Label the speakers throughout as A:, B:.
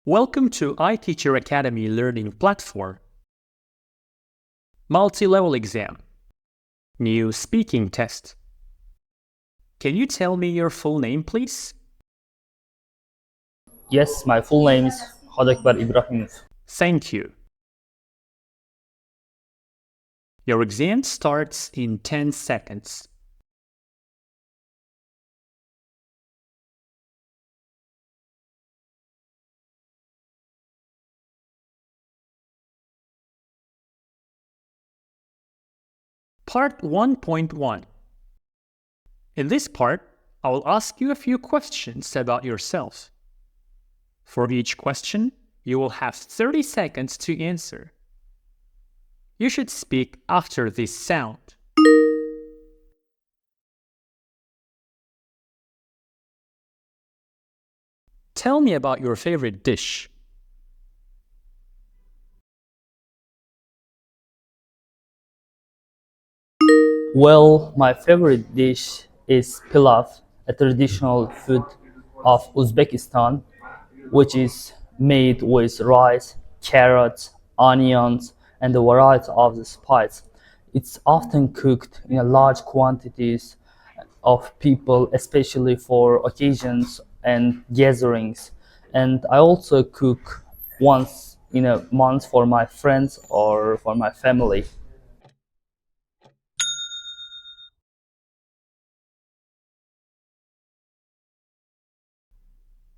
A: Welcome to iTeacher Academy Learning Platform. Multi-level exam. New speaking test. Can you tell me your full name, please?
B: Yes, my full name is Hojiakbar Ibrahim.
A: Thank you. Your exam starts in 10 seconds. Part 1.1. In this part, I will ask you a few questions about yourself. For each question, you will have 30 seconds to answer. You should speak after this sound. Tell me about your favorite dish.
B: Well, my favorite dish is pilaf, a traditional food of Uzbekistan, which is made with rice, carrots, onions, and a variety of the spices. It's often cooked in a large quantities of people, especially for occasions and gatherings. And I also cook once in a month for my friends or for my family.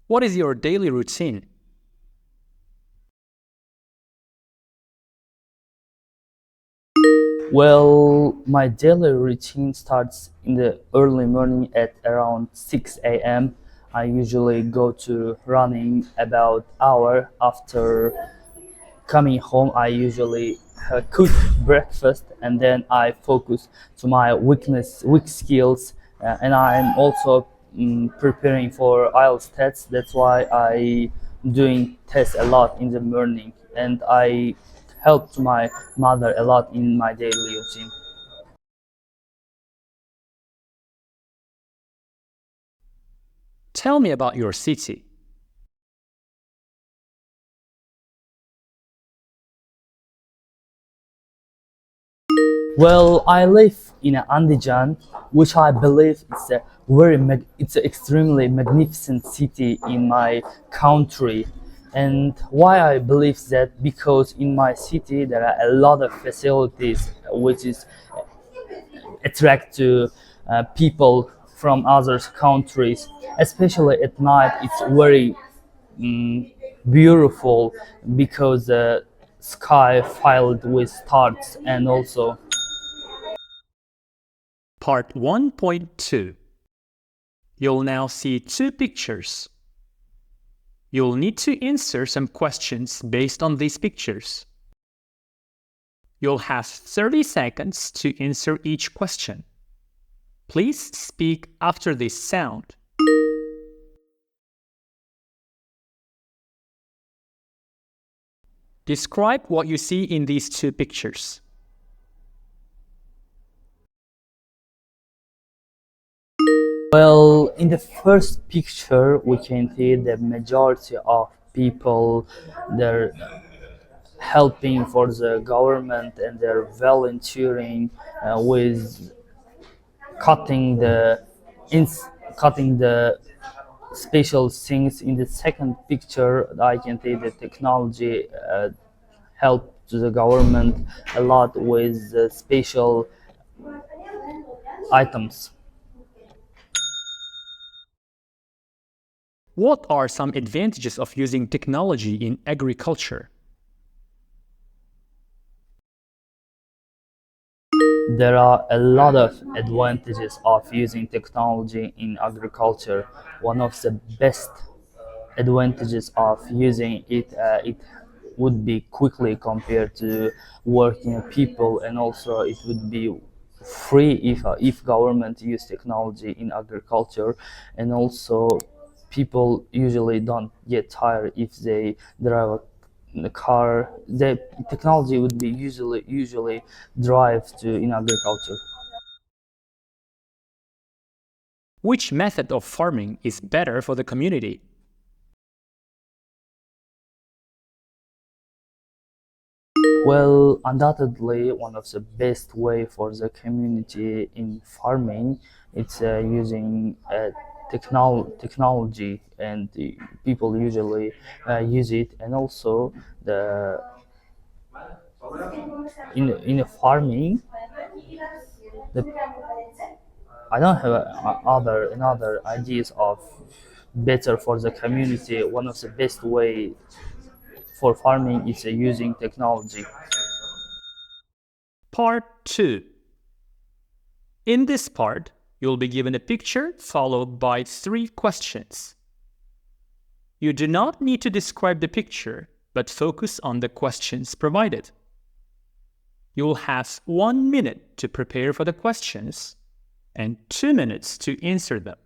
A: What is your daily routine?
B: Well, my daily routine starts in the early morning at around 6 a.m. I usually go to running about hour after coming home. I usually cook breakfast and then I focus to my weak skills, and I'm also preparing for IELTS tests. That's why I doing tests a lot in the morning, and I help to my mother a lot in my daily routine.
A: Tell me about your city.
B: Well, I live in Andijan, which I believe it's an extremely magnificent city in my country. And why I believe that, because in my city there are a lot of facilities which is attract to people from other countries, especially at night. It's very beautiful because the sky filled with stars, and also
A: Part 1.2. You'll now see two pictures. You'll need to answer some questions based on these pictures. You'll have 30 seconds to answer each question. Please speak after this sound. Describe what you see in these two pictures.
B: well, in the first picture we can see the majority of people, they're helping for the government and they're volunteering with cutting the ins cutting the special things. In the second picture I can see the technology help to the government a lot with special items.
A: What are some advantages of using technology in agriculture?
B: There are a lot of advantages of using technology in agriculture. One of the best advantages of using it, it would be quickly compared to working people, and also it would be free if government use technology in agriculture, and also people usually don't get tired if they drive a car. The technology would be usually drive to in agriculture.
A: Which method of farming is better for the community?
B: Well, undoubtedly, one of the best way for the community in farming, it's using technology, and the people usually use it, and also the in a farming, the I don't have other another ideas of better for the community. One of the best way for farming is using technology.
A: Part 2. In this part, you'll be given a picture followed by 3 questions. You do not need to describe the picture, but focus on the questions provided. You'll have 1 minute to prepare for the questions and 2 minutes to answer them.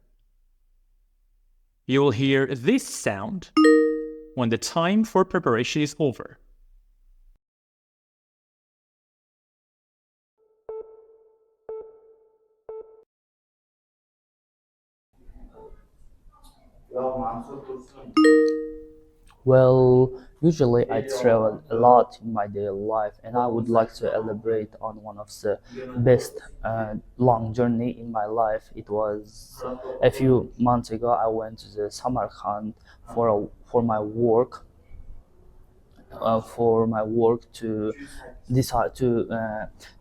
A: You'll hear this sound when the time for preparation is over.
B: Well, usually I travel a lot in my daily life, and I would like to elaborate on one of the best long journey in my life. It was a few months ago. I went to the Samarkand for my work, to decide to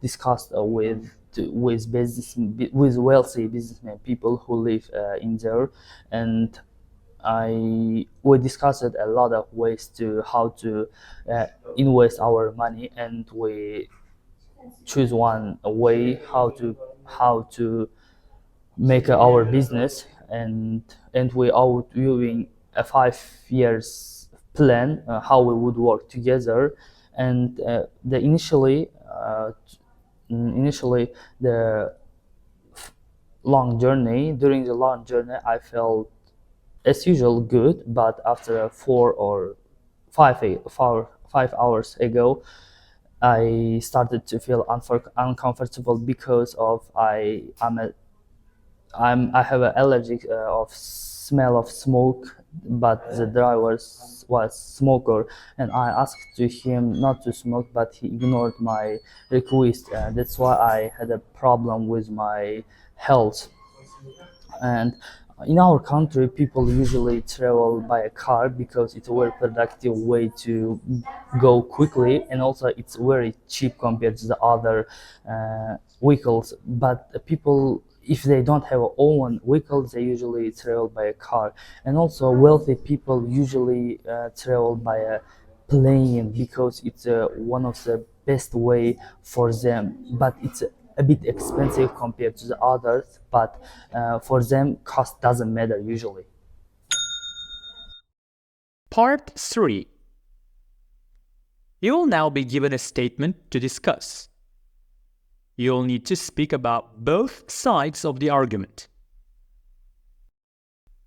B: discuss with wealthy businessmen, people who live in there, and we discussed a lot of ways to how to invest our money, and we choose one way how to make our business, and we are doing a 5 years plan, how we would work together, and the initially the during the long journey I felt as usual good, but after 5 hours ago I started to feel uncomfortable because of I have an allergic of smell of smoke, but the driver was smoker, and I asked to him not to smoke, but he ignored my request. That's why I had a problem with my health. And in our country, people usually travel by a car because it's a very productive way to go quickly, and also it's very cheap compared to the other vehicles. But people, if they don't have a own vehicles, they usually travel by a car. And also wealthy people usually travel by a plane because it's one of the best way for them, but it's a bit expensive compared to the others, but for them cost doesn't matter usually.
A: Part 3. You will now be given a statement to discuss. You'll need to speak about both sides of the argument.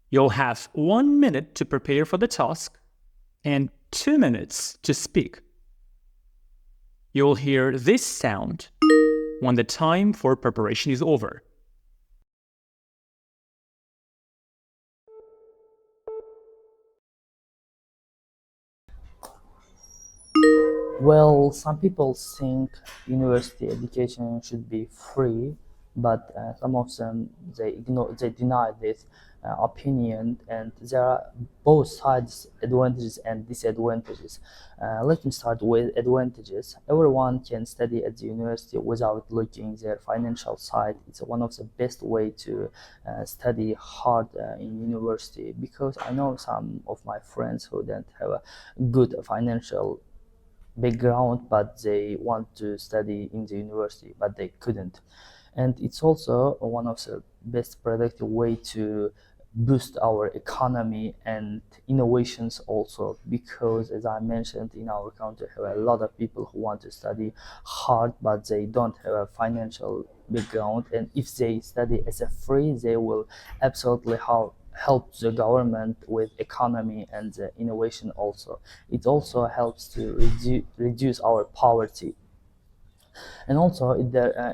A: You'll have 1 minute to prepare for the task and 2 minutes to speak. You'll hear this sound when the time for preparation is over.
B: Well, some people think university education should be free, but some of them they deny this opinion, and there are both sides advantages and disadvantages. Let me start with advantages. Everyone can study at the university without looking their financial side. It's one of the best way to study hard in university, because I know some of my friends who don't have a good financial background, but they want to study in the university, but they couldn't. And it's also one of the best productive way to boost our economy and innovations also, because as I mentioned, in our country have a lot of people who want to study hard, but they don't have a financial background, and if they study as a free, they will absolutely help the government with economy and innovation also. It also helps to reduce our poverty. And also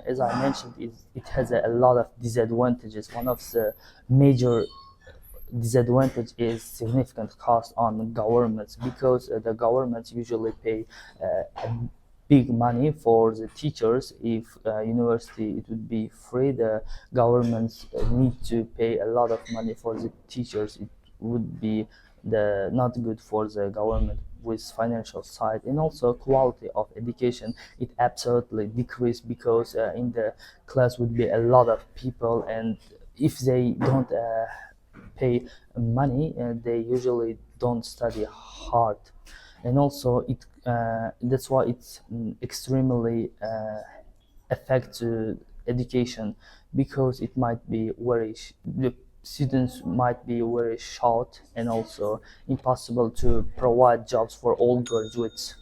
B: as I mentioned, it has a lot of disadvantages. One of the major disadvantage is significant cost on governments, because the governments usually pay big money for the teachers. If university it would be free, the governments need to pay a lot of money for the teachers. It would be the not good for the government with financial side. And also quality of education, it absolutely decreased because in the class would be a lot of people, and if they don't pay money, they usually don't study hard. And also it that's why it's extremely affect education, because it might be the students might be very short, and also impossible to provide jobs for all graduates.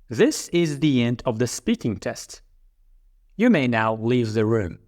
A: This is the end of the speaking test. You may now leave the room.